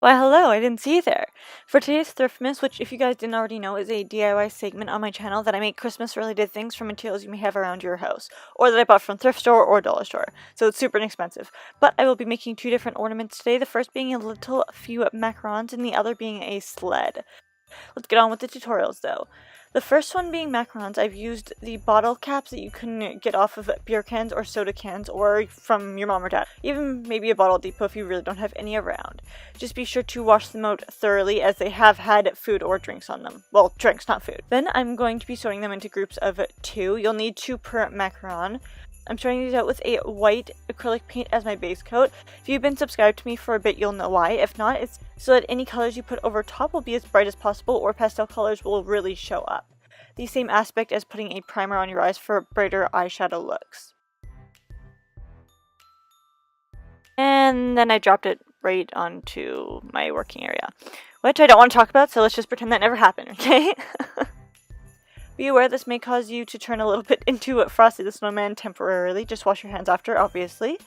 Why hello, I didn't see you there. For today's Thriftmas, which if you guys didn't already know is a DIY segment on my channel that I make Christmas related things from materials you may have around your house, or that I bought from thrift store or dollar store, so it's super inexpensive. But I will be making two different ornaments today, the first being a few macarons and the other being a sled. Let's get on with the tutorials though. The first one being macarons, I've used the bottle caps that you can get off of beer cans or soda cans or from your mom or dad. Even maybe a bottle depot if you really don't have any around. Just be sure to wash them out thoroughly as they have had food or drinks on them. Well, drinks, not food. Then I'm going to be sorting them into groups of 2. You'll need 2 per macaron. I'm starting these out with a white acrylic paint as my base coat. If you've been subscribed to me for a bit, you'll know why. If not, it's so that any colors you put over top will be as bright as possible, or pastel colors will really show up. The same aspect as putting a primer on your eyes for brighter eyeshadow looks. And then I dropped it right onto my working area, which I don't want to talk about, so let's just pretend that never happened, okay? Be aware this may cause you to turn a little bit into Frosty the Snowman temporarily. Just wash your hands after, obviously.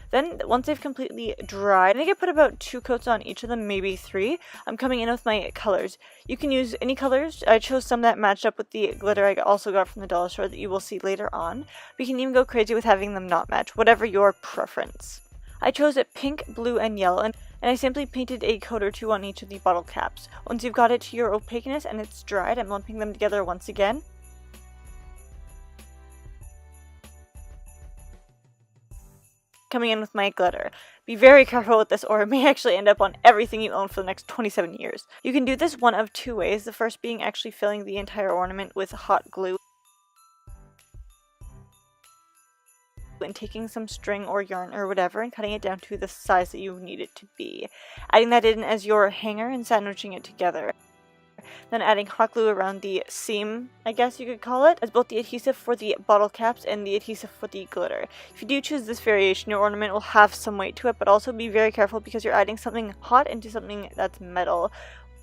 Then, once they've completely dried, I think I put about 2 coats on each of them, maybe 3. I'm coming in with my colors. You can use any colors. I chose some that matched up with the glitter I also got from the dollar store that you will see later on. But you can even go crazy with having them not match, whatever your preference. I chose it pink, blue, and yellow, and I simply painted a coat or 2 on each of the bottle caps. Once you've got it to your opaqueness and it's dried, I'm lumping them together once again. Coming in with my glitter. Be very careful with this or it may actually end up on everything you own for the next 27 years. You can do this one of 2 ways, the first being actually filling the entire ornament with hot glue and taking some string or yarn or whatever and cutting it down to the size that you need it to be. Adding that in as your hanger and sandwiching it together. Then adding hot glue around the seam, I guess you could call it, as both the adhesive for the bottle caps and the adhesive for the glitter. If you do choose this variation, your ornament will have some weight to it, but also be very careful because you're adding something hot into something that's metal.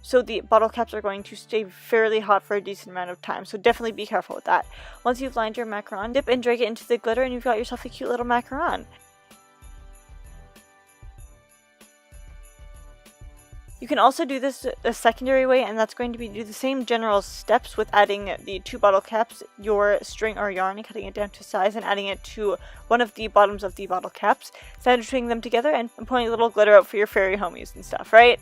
So the bottle caps are going to stay fairly hot for a decent amount of time, so definitely be careful with that. Once you've lined your macaron, dip and drag it into the glitter and you've got yourself a cute little macaron. You can also do this a secondary way, and that's going to be do the same general steps with adding the 2 bottle caps, your string or yarn, and cutting it down to size and adding it to one of the bottoms of the bottle caps, sandwiching them together and pulling a little glitter out for your fairy homies and stuff, right?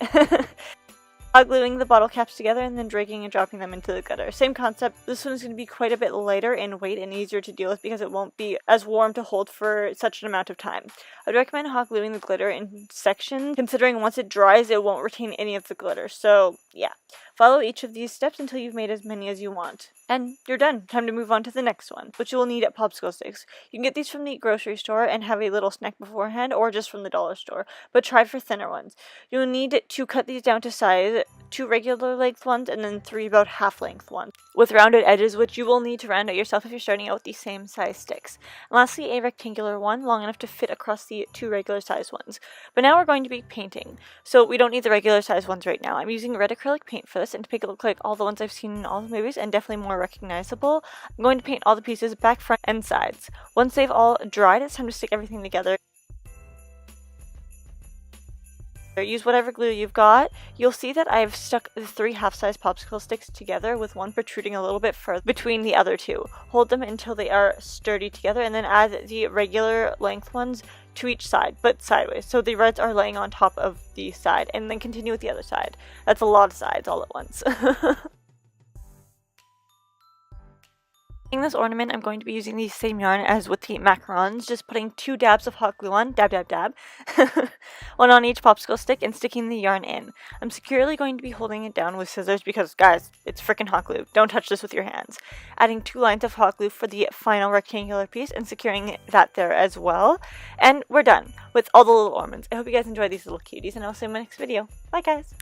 Hot gluing the bottle caps together and then dragging and dropping them into the glitter. Same concept. This one is going to be quite a bit lighter in weight and easier to deal with because it won't be as warm to hold for such an amount of time. I'd recommend hot gluing the glitter in sections, considering once it dries it won't retain any of the glitter. So yeah, follow each of these steps until you've made as many as you want. And you're done. Time to move on to the next one, which you will need at popsicle sticks. You can get these from the grocery store and have a little snack beforehand, or just from the dollar store, but try for thinner ones. You'll need to cut these down to size, 2 regular length ones, and then 3 about half length ones, with rounded edges, which you will need to round out yourself if you're starting out with the same size sticks. And lastly, a rectangular one, long enough to fit across the 2 regular size ones. But now we're going to be painting, so we don't need the regular size ones right now. I'm using red acrylic paint for this, and to make it look like all the ones I've seen in all the movies, and definitely more recognizable, I'm going to paint all the pieces back, front, and sides. Once they've all dried, it's time to stick everything together. Use whatever glue you've got. You'll see that I've stuck the 3 half-size popsicle sticks together with one protruding a little bit further between the other 2. Hold them until they are sturdy together and then add the regular length ones to each side, but sideways. So the reds are laying on top of the side, and then continue with the other side. That's a lot of sides all at once. This ornament, I'm going to be using the same yarn as with the macarons, just putting 2 dabs of hot glue on, dab dab dab, one on each popsicle stick and sticking the yarn in. I'm securely going to be holding it down with scissors because, guys, it's freaking hot glue. Don't touch this with your hands. Adding 2 lines of hot glue for the final rectangular piece and securing that there as well. And we're done with all the little ornaments. I hope you guys enjoyed these little cuties, and I'll see you in my next video. Bye, guys!